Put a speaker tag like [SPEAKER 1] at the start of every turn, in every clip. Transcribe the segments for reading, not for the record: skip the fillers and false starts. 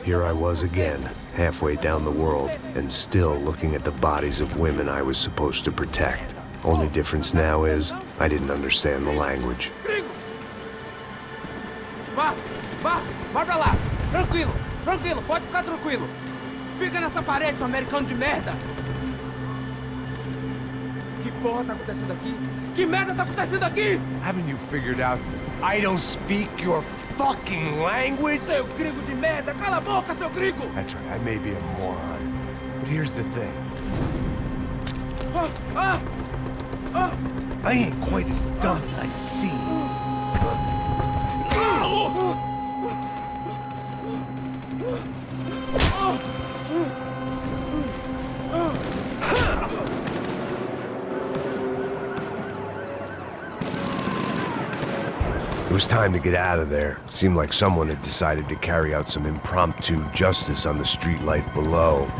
[SPEAKER 1] Here I was again, halfway down the world, and still looking at the bodies of women I was supposed to protect. Only difference now is, I didn't understand the language.
[SPEAKER 2] Vai pra lá! Tranquilo, pode ficar tranquilo! Fica nessa parede, seu americano de merda! Que porra tá acontecendo aqui? Que merda tá acontecendo aqui?
[SPEAKER 3] Haven't you figured out I don't speak your fucking language?
[SPEAKER 2] Seu gringo de merda! Cala a boca, seu gringo!
[SPEAKER 3] That's right, I may be a moron. But here's the thing. I ain't quite as dumb as I seem.
[SPEAKER 1] It was time to get out of there. Seemed like someone had decided to carry out some impromptu justice on the street life below.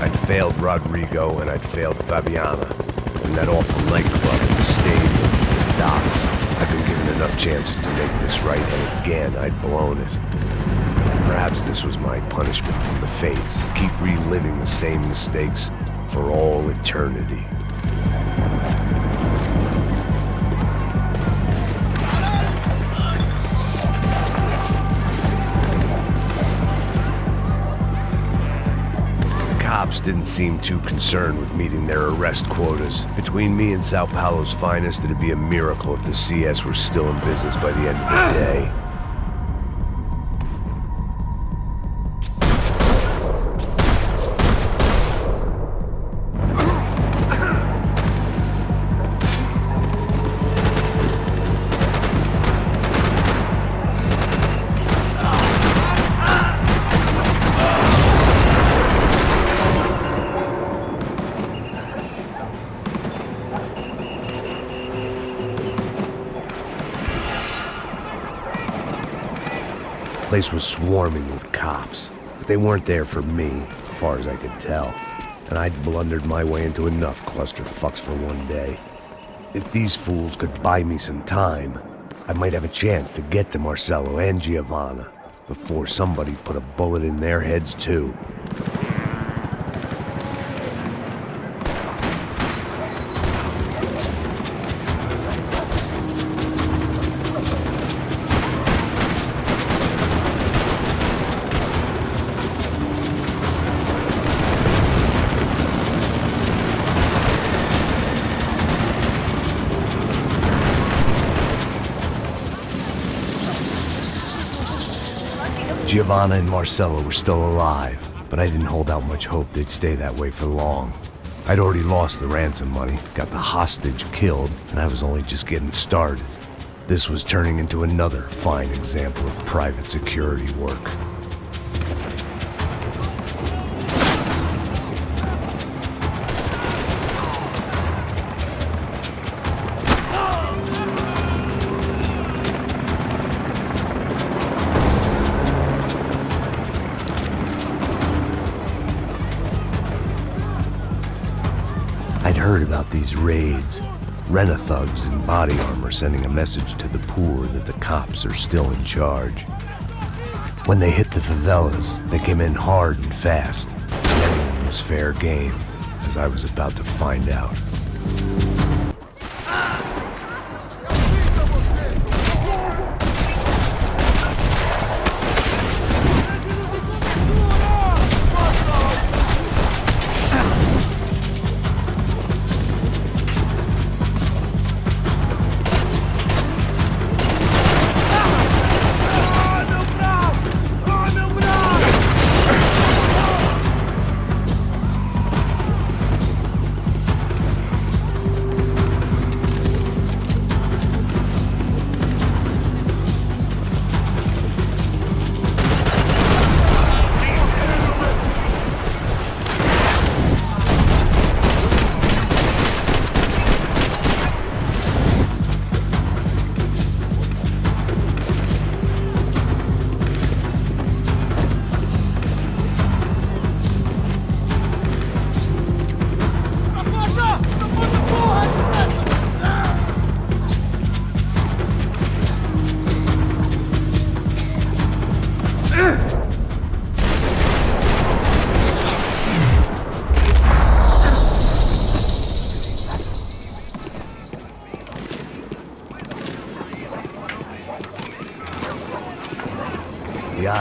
[SPEAKER 1] I'd failed Rodrigo and I'd failed Fabiana. And that awful nightclub, the stadium, the docks. I'd been given enough chances to make this right, and again, I'd blown it. Perhaps this was my punishment from the fates. Keep reliving the same mistakes for all eternity. Cops didn't seem too concerned with meeting their arrest quotas. Between me and Sao Paulo's finest, it'd be a miracle if the CS were still in business by the end of the day. The place was swarming with cops, but they weren't there for me, as far as I could tell, and I'd blundered my way into enough clusterfucks for one day. If these fools could buy me some time, I might have a chance to get to Marcello and Giovanna before somebody put a bullet in their heads too. Giovanna and Marcello were still alive, but I didn't hold out much hope they'd stay that way for long. I'd already lost the ransom money, got the hostage killed, and I was only just getting started. This was turning into another fine example of private security work. I'd heard about these raids. Rent-a-thugs in body armor sending a message to the poor that the cops are still in charge. When they hit the favelas, they came in hard and fast. And everyone was fair game, as I was about to find out.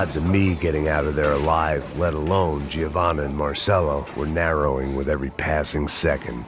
[SPEAKER 1] odds of me getting out of there alive, let alone Giovanna and Marcello, were narrowing with every passing second.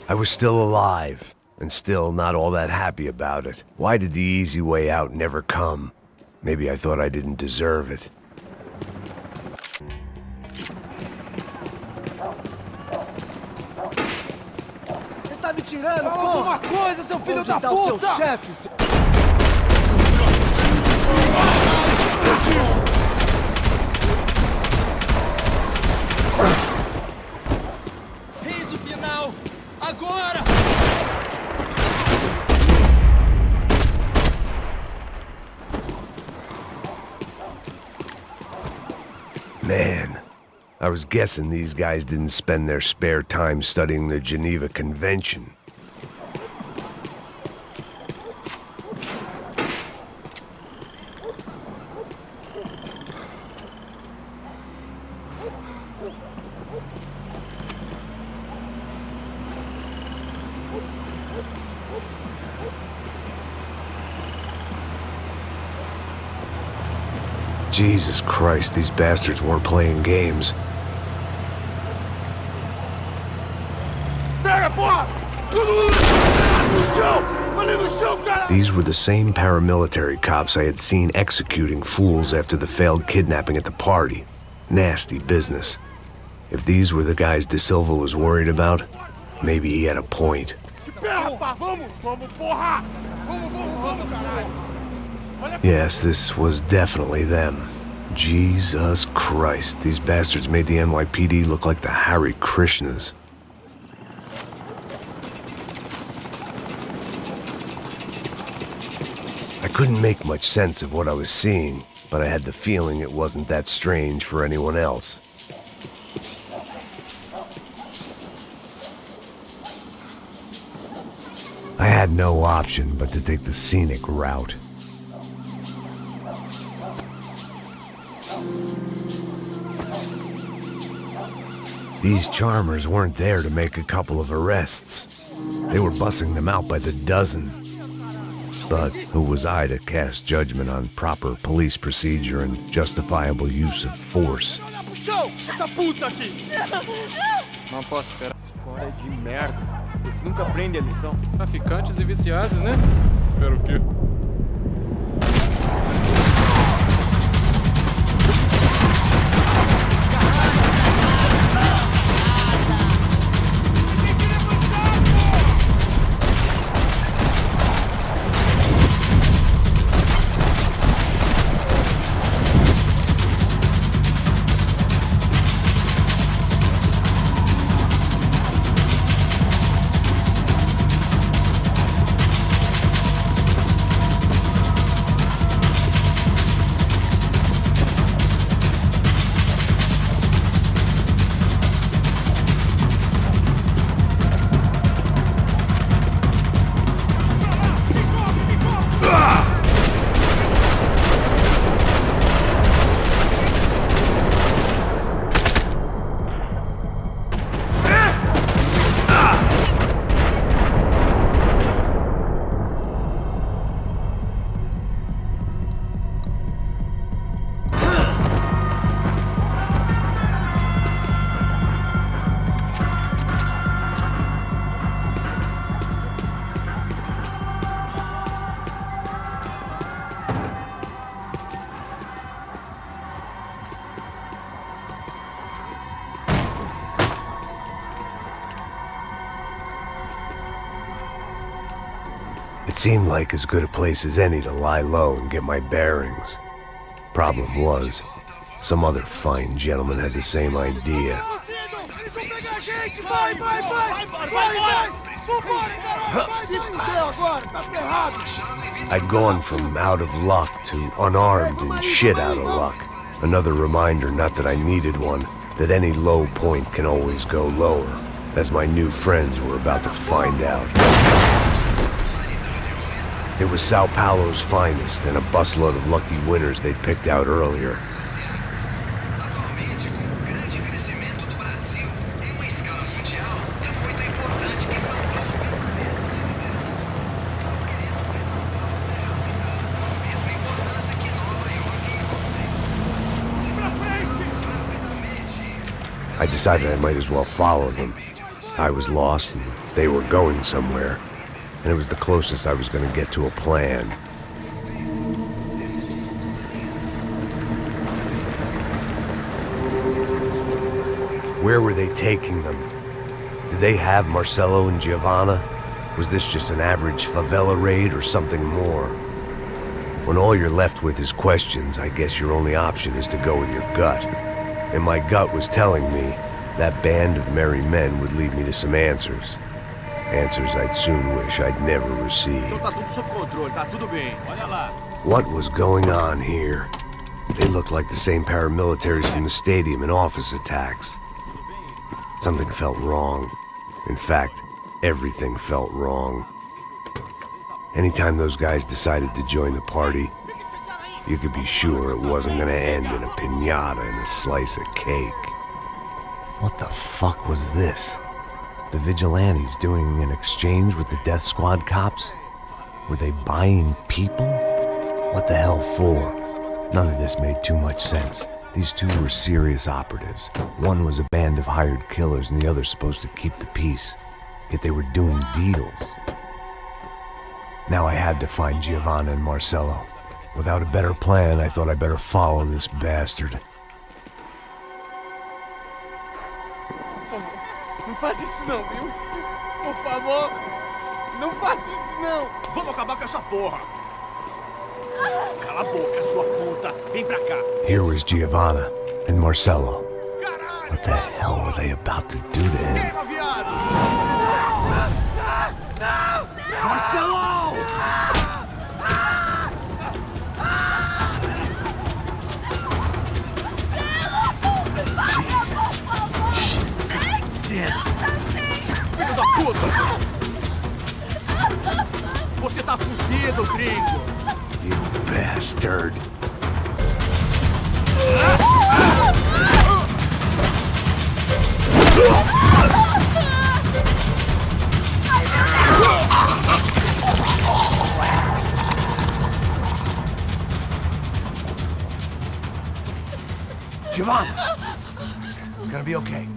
[SPEAKER 1] I was still alive, and still not all that happy about it. Why did the easy way out never come? Maybe I thought I didn't deserve it.
[SPEAKER 4] Você tá me tirando,
[SPEAKER 2] Fala alguma coisa, seu filho da
[SPEAKER 4] Onde tá o seu
[SPEAKER 2] puta!
[SPEAKER 4] chefe, seu...
[SPEAKER 2] Riso final! Agora!
[SPEAKER 1] Man, I was guessing these guys didn't spend their spare time studying the Geneva Convention. Jesus Christ, these bastards weren't playing games. These were the same paramilitary cops I had seen executing fools after the failed kidnapping at the party. Nasty business. If these were the guys De Silva was worried about, maybe he had a point. Yes, this was definitely them. Jesus Christ, these bastards made the NYPD look like the Hare Krishnas. I couldn't make much sense of what I was seeing, but I had the feeling it wasn't that strange for anyone else. I had no option but to take the scenic route. These charmers weren't there to make a couple of arrests. They were bussing them out by the dozen. But who was I to cast judgment on proper police procedure and justifiable use of force?
[SPEAKER 5] Não posso esperar. História de merda. Eles nunca aprendem a lição. Traficantes e viciados, né? Espero o quê?
[SPEAKER 1] It seemed like as good a place as any to lie low and get my bearings. Problem was, some other fine gentleman had the same idea.
[SPEAKER 4] Eles vão pegar a gente! Vai, vai, vai! Vai, vai! Vambora, caralho! Se fudeu agora, tá ferrado!
[SPEAKER 1] I'd gone from out of luck to unarmed and shit out of luck. Another reminder, not that I needed one, that any low point can always go lower, as my new friends were about to find out. It was Sao Paulo's finest and a busload of lucky winners they'd picked out earlier. I decided I might as well follow them. I was lost and they were going somewhere, and it was the closest I was going to get to a plan. Where were they taking them? Did they have Marcelo and Giovanna? Was this just an average favela raid or something more? When all you're left with is questions, I guess your only option is to go with your gut. And my gut was telling me that band of merry men would lead me to some answers. Answers I'd soon wish I'd never received.
[SPEAKER 4] Então tá tudo sob controle, tá tudo bem. Olha lá.
[SPEAKER 1] What was going on here? They looked like the same paramilitaries from the stadium in office attacks. Something felt wrong. In fact, everything felt wrong. Anytime those guys decided to join the party, you could be sure it wasn't gonna end in a piñata and a slice of cake. What the fuck was this? The vigilantes doing an exchange with the death squad cops? Were they buying people? What the hell for? None of this made too much sense. These two were serious operatives. One was a band of hired killers and the other supposed to keep the peace. Yet they were doing deals. Now I had to find Giovanna and Marcelo. Without a better plan, I thought I'd better follow this bastard.
[SPEAKER 4] Não faz isso não, viu? Por favor, não faça isso não! Vamos acabar com essa porra! Cala a boca, sua puta! Vem pra cá!
[SPEAKER 1] Here was Giovanna and Marcelo.
[SPEAKER 4] Caralho!
[SPEAKER 1] What the hell were they about to do to him?
[SPEAKER 4] Queima, viado!
[SPEAKER 1] Marcelo! Jesus. Damn.
[SPEAKER 4] Filho da puta! Você tá fugido, gringo!
[SPEAKER 1] You bastard. Giovanna! It's gonna be okay.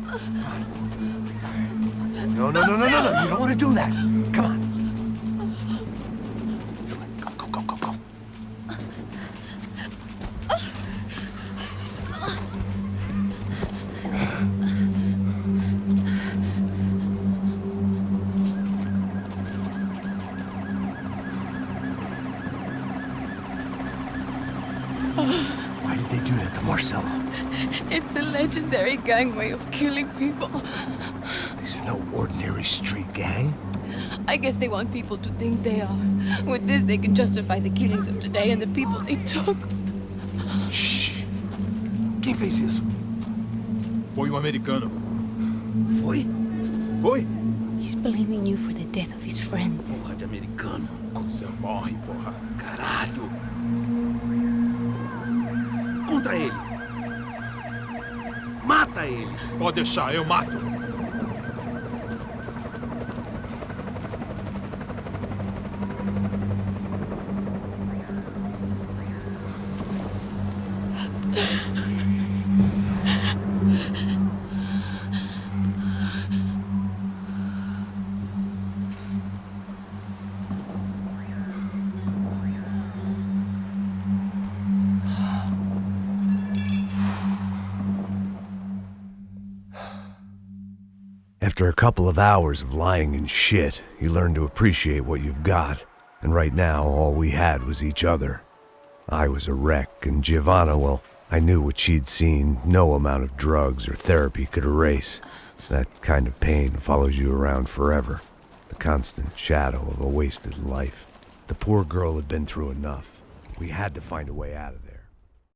[SPEAKER 1] No, no, no, no, no, no. You don't want to do that. Come on. Go, go, go, go, go. Why did they do that to Marcelo?
[SPEAKER 6] It's a legendary gang way of killing people.
[SPEAKER 1] These are no ordinary street gang.
[SPEAKER 6] I guess they want people to think they are. With this, they can justify the killings of today and the people they took.
[SPEAKER 1] Shh. Quem fez isso?
[SPEAKER 4] Foi americano.
[SPEAKER 1] Foi?
[SPEAKER 4] Foi?
[SPEAKER 6] He's blaming you for the death of his friend.
[SPEAKER 4] Porra de americano. Corsair morre, porra. Caralho. Contra ele. Mata ele. Pode deixar, eu mato.
[SPEAKER 1] After a couple of hours of lying in shit, you learn to appreciate what you've got. And right now, all we had was each other. I was a wreck, and Giovanna, well, I knew what she'd seen no amount of drugs or therapy could erase. That kind of pain follows you around forever. The constant shadow of a wasted life. The poor girl had been through enough. We had to find a way out of